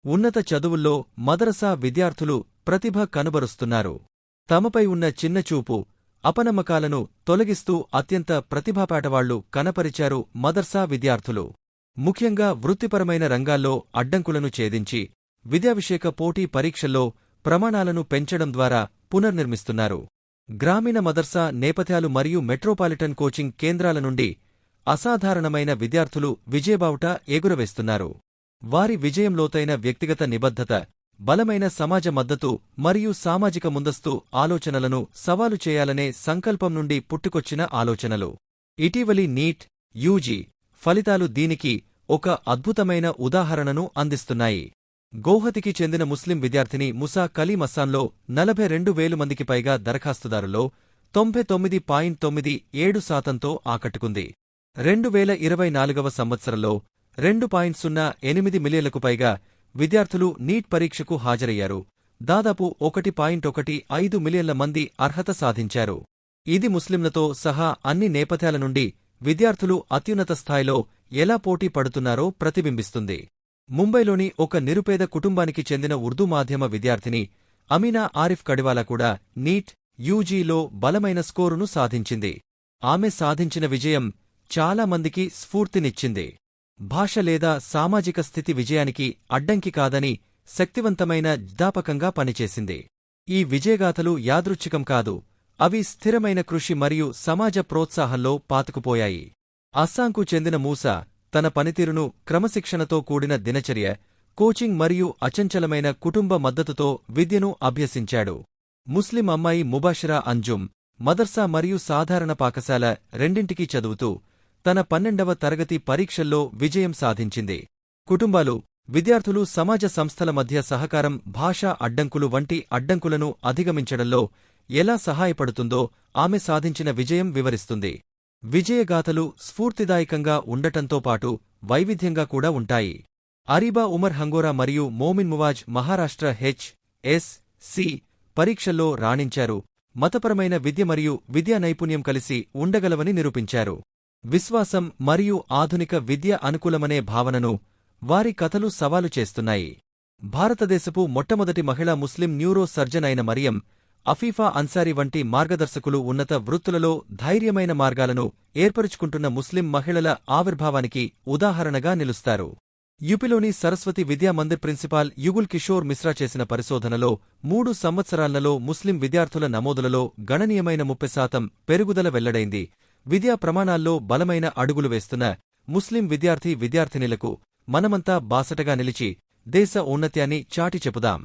ఉన్నత చదువుల్లో మదరసా విద్యార్థులు ప్రతిభ కనుబరుస్తున్నారు. తమపై ఉన్న చిన్నచూపు, అపనమ్మకాలను తొలగిస్తూ అత్యంత ప్రతిభాపాటవాళ్లు కనపరిచారు మదర్సా విద్యార్థులు. ముఖ్యంగా వృత్తిపరమైన రంగాల్లో అడ్డంకులను ఛేదించి విద్యావిషేక పోటీ పరీక్షల్లో ప్రమాణాలను పెంచడం ద్వారా పునర్నిర్మిస్తున్నారు. గ్రామీణ మదర్సా నేపథ్యాలు మరియు మెట్రోపాలిటన్ కోచింగ్ కేంద్రాల నుండి అసాధారణమైన విద్యార్థులు విజయబావుట ఎగురవేస్తున్నారు. వారి విజయం లోతైన వ్యక్తిగత నిబద్ధత, బలమైన సమాజ మద్దతు మరియు సామాజిక ముందస్తు ఆలోచనలను సవాలు చేయాలనే సంకల్పం నుండి పుట్టుకొచ్చిన ఆలోచనలు. ఇటీవలి నీట్, యూజీ ఫలితాలు దీనికి ఒక అద్భుతమైన ఉదాహరణను అందిస్తున్నాయి. గౌహతికి చెందిన ముస్లిం విద్యార్థిని ముసా కలీం అస్సాంలో 42,000 మందికి పైగా దరఖాస్తుదారుల్లో 99.97% ఆకట్టుకుంది. 2024వ సంవత్సరంలో 2.08 మిలియన్లకు పైగా విద్యార్థులు నీట్ పరీక్షకు హాజరయ్యారు. దాదాపు 1.15 మిలియన్ల మంది అర్హత సాధించారు. ఇది ముస్లింలతో సహా అన్ని నేపథ్యాల నుండి విద్యార్థులు అత్యున్నత స్థాయిలో ఎలా పోటీ పడుతున్నారో ప్రతిబింబిస్తుంది. ముంబైలోని ఒక నిరుపేద కుటుంబానికి చెందిన ఉర్దూ మాధ్యమ విద్యార్థిని అమీనా ఆరిఫ్ కడివాలా కూడా నీట్, యూజీలో బలమైన స్కోరును సాధించింది. ఆమె సాధించిన విజయం చాలా మందికి స్ఫూర్తినిచ్చింది. భాష లేదా సామాజిక స్థితి విజయానికి అడ్డంకి కాదని శక్తివంతమైన జ్ఞాపకంగా పనిచేసింది. ఈ విజయగాథలు యాదృచ్ఛికం కాదు, అవి స్థిరమైన కృషి మరియు సమాజ ప్రోత్సాహంలో పాతుకుపోయాయి. అస్సాంకు చెందిన మూసా తన పనితీరును క్రమశిక్షణతో కూడిన దినచర్య, కోచింగ్ మరియు అచంచలమైన కుటుంబ మద్దతుతో విద్యను అభ్యసించాడు. ముస్లిం అమ్మాయి ముబాషిరా అంజుమ్ మదర్సా మరియు సాధారణ పాఠశాల రెండింటికీ చదువుతూ తన 12వ తరగతి పరీక్షల్లో విజయం సాధించింది. కుటుంబాలు, విద్యార్థులు, సమాజ సంస్థల మధ్య సహకారం భాషా అడ్డంకులు వంటి అడ్డంకులను అధిగమించడంలో ఎలా సహాయపడుతుందో ఆమె సాధించిన విజయం వివరిస్తుంది. విజయగాథలు స్ఫూర్తిదాయకంగా ఉండటంతో పాటు వైవిధ్యంగా కూడా ఉంటాయి. అరీబా ఉమర్ హంగోరా మరియు మోమిన్ మువాజ్ మహారాష్ట్ర హెచ్.ఎస్.సి. పరీక్షల్లో రాణించారు. మతపరమైన విద్య మరియు విద్యా నైపుణ్యం కలిసి ఉండగలవని నిరూపించారు. విశ్వాసం మరియు ఆధునిక విద్య అనుకూలమనే భావనను వారి కథలు సవాలు చేస్తున్నాయి. భారతదేశపు మొట్టమొదటి మహిళా ముస్లిం న్యూరో సర్జన్ అయిన మరియం అఫీఫా అన్సారీ వంటి మార్గదర్శకులు ఉన్నత వృత్తులలో ధైర్యమైన మార్గాలను ఏర్పరుచుకుంటున్న ముస్లిం మహిళల ఆవిర్భావానికి ఉదాహరణగా నిలుస్తారు. యూపీలోని సరస్వతి విద్యా మందిర్ ప్రిన్సిపాల్ యుగుల్ కిషోర్ మిశ్రా చేసిన పరిశోధనలో 3 సంవత్సరాలలో ముస్లిం విద్యార్థుల నమోదులలో గణనీయమైన 30% పెరుగుదల వెల్లడైంది. విద్యా ప్రమాణాల్లో బలమైన అడుగులు వేస్తున్న ముస్లిం విద్యార్థి విద్యార్థినిలకు మనమంతా బాసటగా నిలిచి దేశ ఔన్నత్యాన్ని చాటి చెపుదాం.